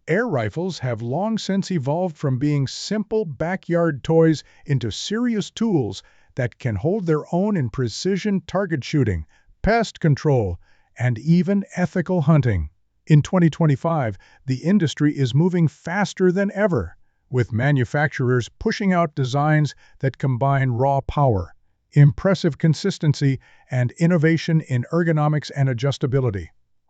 Air rifles have long since evolved from being simple backyard toys into serious tools that can hold their own in precision target shooting, pest control, and even ethical hunting. In 2025, the industry is moving faster than ever, with manufacturers pushing out designs that combine raw power, impressive consistency, and innovation in ergonomics and adjustability.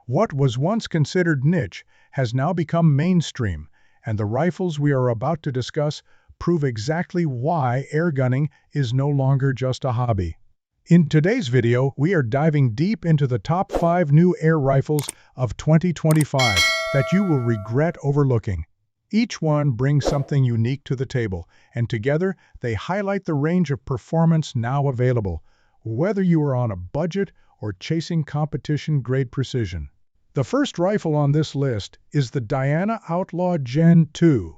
What was once considered niche has now become mainstream, and the rifles we are about to discuss prove exactly why airgunning is no longer just a hobby. In today's video, we are diving deep into the top 5 new air rifles of 2025 that you will regret overlooking. Each one brings something unique to the table, and together they highlight the range of performance now available, whether you are on a budget or chasing competition-grade precision. The first rifle on this list is the Diana Outlaw Gen 2.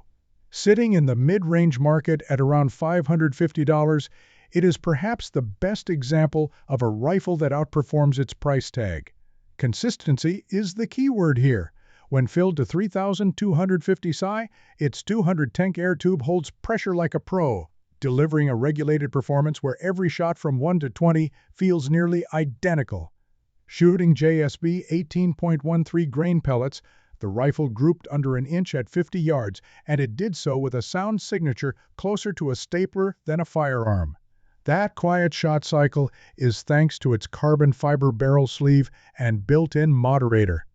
Sitting in the mid-range market at around $550, it is perhaps the best example of a rifle that outperforms its price tag. Consistency is the key word here. When filled to 3,250 psi, its 200 air tube holds pressure like a pro, delivering a regulated performance where every shot from 1 to 20 feels nearly identical. Shooting JSB 18.13 grain pellets, the rifle grouped under an inch at 50 yards, and it did so with a sound signature closer to a stapler than a firearm. That quiet shot cycle is thanks to its carbon fiber barrel sleeve and built-in moderator,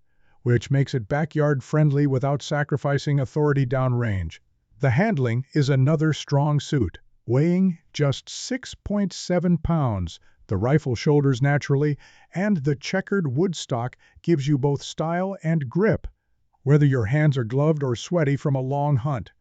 which makes it backyard-friendly without sacrificing authority downrange. The handling is another strong suit. Weighing just 6.7 pounds, the rifle shoulders naturally, and the checkered wood stock gives you both style and grip, whether your hands are gloved or sweaty from a long hunt.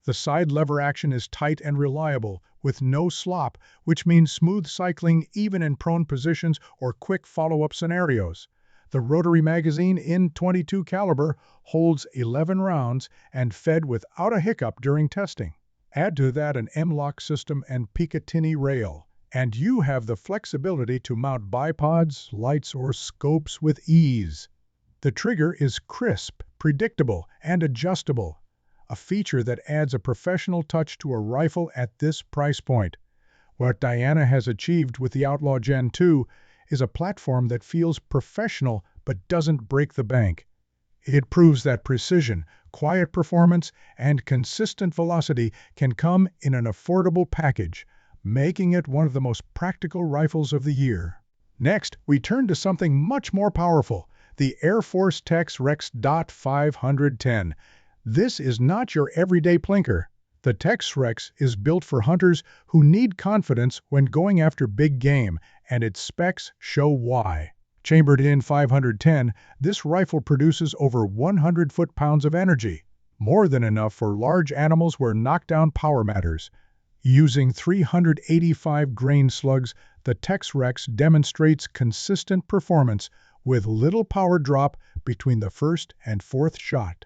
The side lever action is tight and reliable, with no slop, which means smooth cycling even in prone positions or quick follow-up scenarios. The rotary magazine in .22 caliber holds 11 rounds and fed without a hiccup during testing. Add to that an M-lock system and Picatinny rail, and you have the flexibility to mount bipods, lights, or scopes with ease. The trigger is crisp, predictable, and adjustable, a feature that adds a professional touch to a rifle at this price point. What Diana has achieved with the Outlaw Gen 2 is a platform that feels professional but doesn't break the bank. It proves that precision, quiet performance, and consistent velocity can come in an affordable package, making it one of the most practical rifles of the year. Next, we turn to something much more powerful, the AirForce Tex-Rex .510. This is not your everyday plinker. The Tex-Rex is built for hunters who need confidence when going after big game, and its specs show why. Chambered in 510, this rifle produces over 100 foot-pounds of energy, more than enough for large animals where knockdown power matters. Using 385 grain slugs, the Tex-Rex demonstrates consistent performance with little power drop between the first and fourth shot.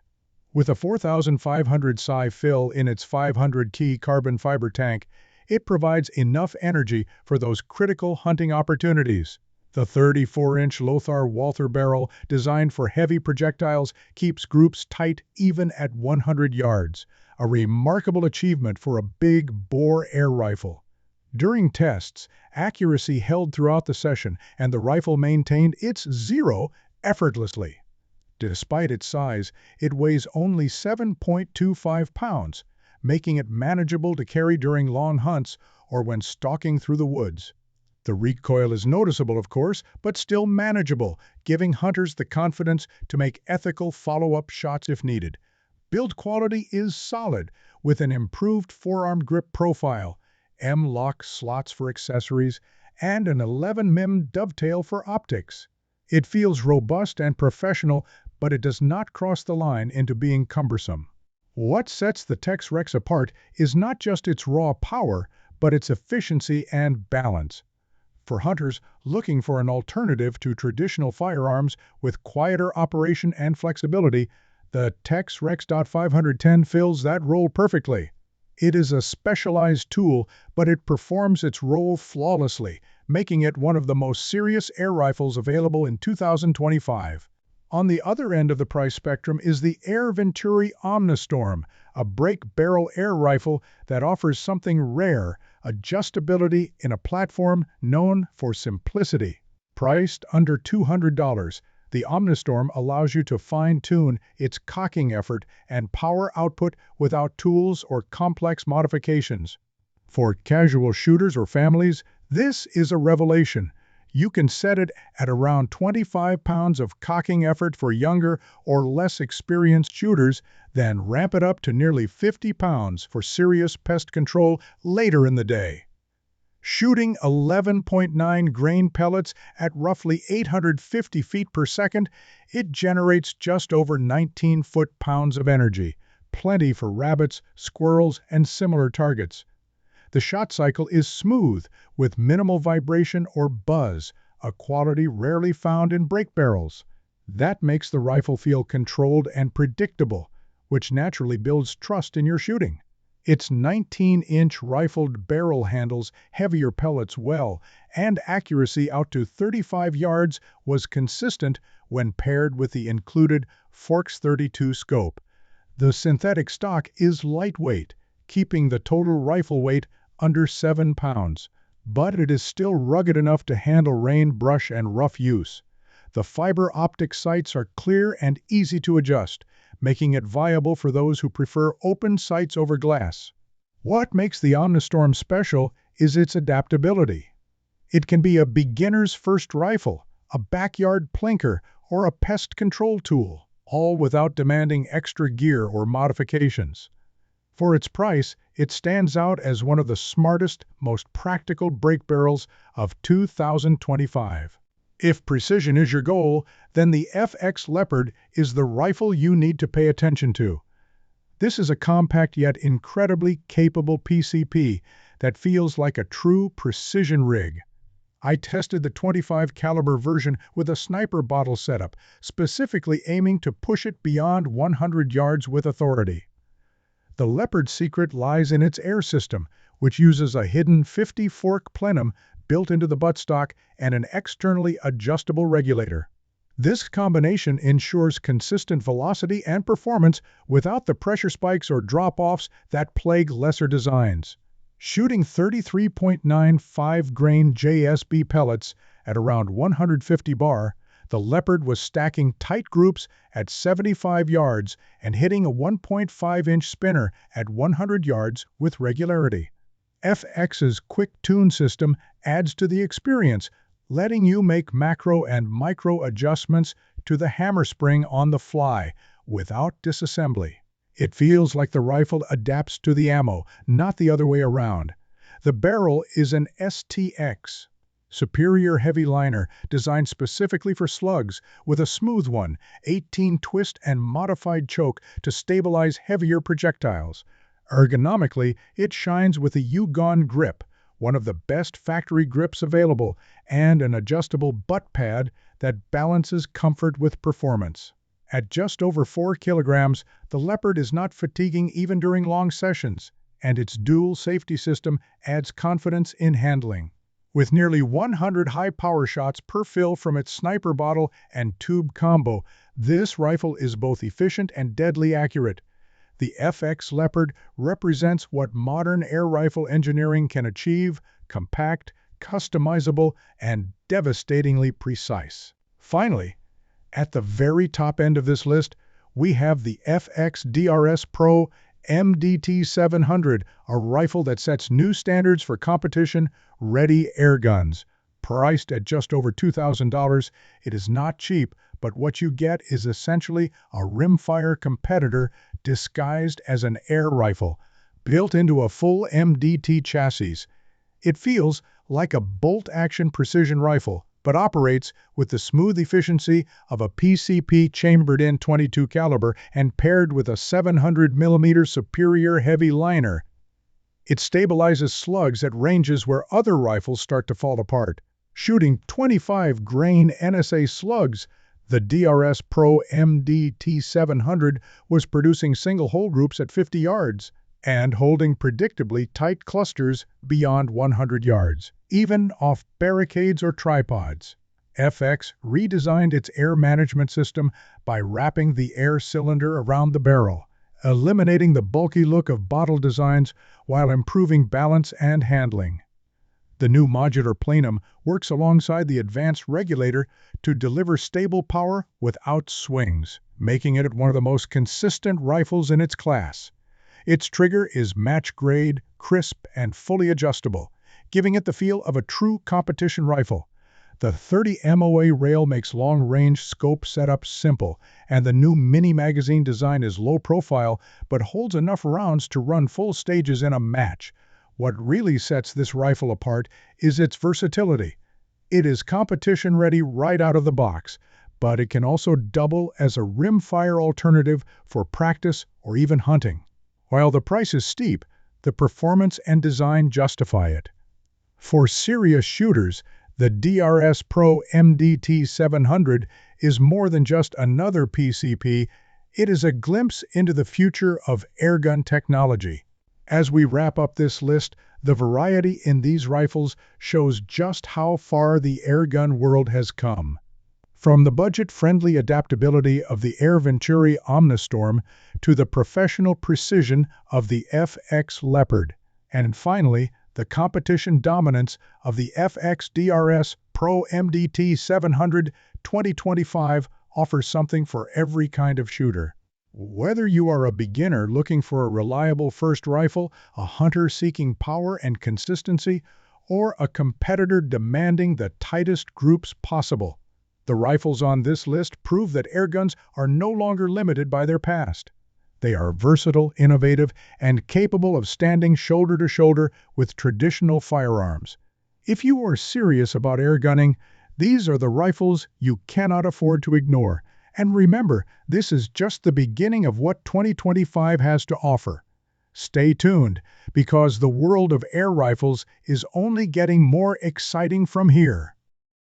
With a 4,500 psi fill in its 500 key carbon fiber tank, it provides enough energy for those critical hunting opportunities. The 34-inch Lothar Walther barrel, designed for heavy projectiles, keeps groups tight even at 100 yards, a remarkable achievement for a big bore air rifle. During tests, accuracy held throughout the session, and the rifle maintained its zero effortlessly. Despite its size, it weighs only 7.25 pounds, making it manageable to carry during long hunts or when stalking through the woods. The recoil is noticeable, of course, but still manageable, giving hunters the confidence to make ethical follow-up shots if needed. Build quality is solid, with an improved forearm grip profile, M-lock slots for accessories, and an 11mm dovetail for optics. It feels robust and professional, but it does not cross the line into being cumbersome. What sets the Tex-Rex apart is not just its raw power, but its efficiency and balance. For hunters looking for an alternative to traditional firearms with quieter operation and flexibility, the Tex-Rex .510 fills that role perfectly. It is a specialized tool, but it performs its role flawlessly, making it one of the most serious air rifles available in 2025. On the other end of the price spectrum is the Venturi Omnistorm, a break-barrel air rifle that offers something rare, adjustability in a platform known for simplicity. Priced under $200, the Omnistorm allows you to fine-tune its cocking effort and power output without tools or complex modifications. For casual shooters or families, this is a revelation. You can set it at around 25 pounds of cocking effort for younger or less experienced shooters, then ramp it up to nearly 50 pounds for serious pest control later in the day. Shooting 11.9 grain pellets at roughly 850 feet per second, it generates just over 19 foot-pounds of energy, plenty for rabbits, squirrels, and similar targets. The shot cycle is smooth, with minimal vibration or buzz, a quality rarely found in break barrels. That makes the rifle feel controlled and predictable, which naturally builds trust in your shooting. Its 19-inch rifled barrel handles heavier pellets well, and accuracy out to 35 yards was consistent when paired with the included Force 32 scope. The synthetic stock is lightweight, keeping the total rifle weight under 7 pounds, but it is still rugged enough to handle rain, brush, and rough use. The fiber optic sights are clear and easy to adjust, making it viable for those who prefer open sights over glass. What makes the Omnistorm special is its adaptability. It can be a beginner's first rifle, a backyard plinker, or a pest control tool, all without demanding extra gear or modifications. For its price, it stands out as one of the smartest, most practical break barrels of 2025. If precision is your goal, then the FX Leopard is the rifle you need to pay attention to. This is a compact yet incredibly capable PCP that feels like a true precision rig. I tested the 25 caliber version with a sniper bottle setup, specifically aiming to push it beyond 100 yards with authority. The Leopard's secret lies in its air system, which uses a hidden 50-fork plenum built into the buttstock and an externally adjustable regulator. This combination ensures consistent velocity and performance without the pressure spikes or drop-offs that plague lesser designs. Shooting 33.95 grain JSB pellets at around 150 bar, the Leopard was stacking tight groups at 75 yards and hitting a 1.5-inch spinner at 100 yards with regularity. FX's quick tune system adds to the experience, letting you make macro and micro adjustments to the hammer spring on the fly without disassembly. It feels like the rifle adapts to the ammo, not the other way around. The barrel is an STX. Superior heavy liner designed specifically for slugs with a smooth 1/18 twist and modified choke to stabilize heavier projectiles. Ergonomically, it shines with a U-Gon grip, one of the best factory grips available, and an adjustable butt pad that balances comfort with performance. At just over 4 kilograms, the Leopard is not fatiguing even during long sessions, and its dual safety system adds confidence in handling. With nearly 100 high-power shots per fill from its sniper bottle and tube combo, this rifle is both efficient and deadly accurate. The FX Leopard represents what modern air rifle engineering can achieve: compact, customizable, and devastatingly precise. Finally, at the very top end of this list, we have the FXDRS Pro MDT700, a rifle that sets new standards for competition-ready airguns. Priced at just over $2,000, it is not cheap, but what you get is essentially a rimfire competitor disguised as an air rifle, built into a full MDT chassis. It feels like a bolt-action precision rifle, but operates with the smooth efficiency of a PCP chambered in .22 caliber and paired with a 700mm superior heavy liner. It stabilizes slugs at ranges where other rifles start to fall apart. Shooting 25 grain NSA slugs, the DRS Pro MDT700 was producing single-hole groups at 50 yards and holding predictably tight clusters beyond 100 yards, even off barricades or tripods. FX redesigned its air management system by wrapping the air cylinder around the barrel, eliminating the bulky look of bottle designs while improving balance and handling. The new modular plenum works alongside the advanced regulator to deliver stable power without swings, making it one of the most consistent rifles in its class. Its trigger is match-grade, crisp, and fully adjustable, giving it the feel of a true competition rifle. The 30 MOA rail makes long-range scope setup simple, and the new mini magazine design is low-profile but holds enough rounds to run full stages in a match. What really sets this rifle apart is its versatility. It is competition-ready right out of the box, but it can also double as a rimfire alternative for practice or even hunting. While the price is steep, the performance and design justify it. For serious shooters, the DRS Pro MDT700 is more than just another PCP, it is a glimpse into the future of airgun technology. As we wrap up this list, the variety in these rifles shows just how far the airgun world has come. From the budget-friendly adaptability of the Venturi Omnistorm to the professional precision of the FX Leopard, and finally, the competition dominance of the FXDRS Pro MDT700 2025 offers something for every kind of shooter. Whether you are a beginner looking for a reliable first rifle, a hunter seeking power and consistency, or a competitor demanding the tightest groups possible, the rifles on this list prove that airguns are no longer limited by their past. They are versatile, innovative, and capable of standing shoulder to shoulder with traditional firearms. If you are serious about airgunning, these are the rifles you cannot afford to ignore. And remember, this is just the beginning of what 2025 has to offer. Stay tuned, because the world of air rifles is only getting more exciting from here.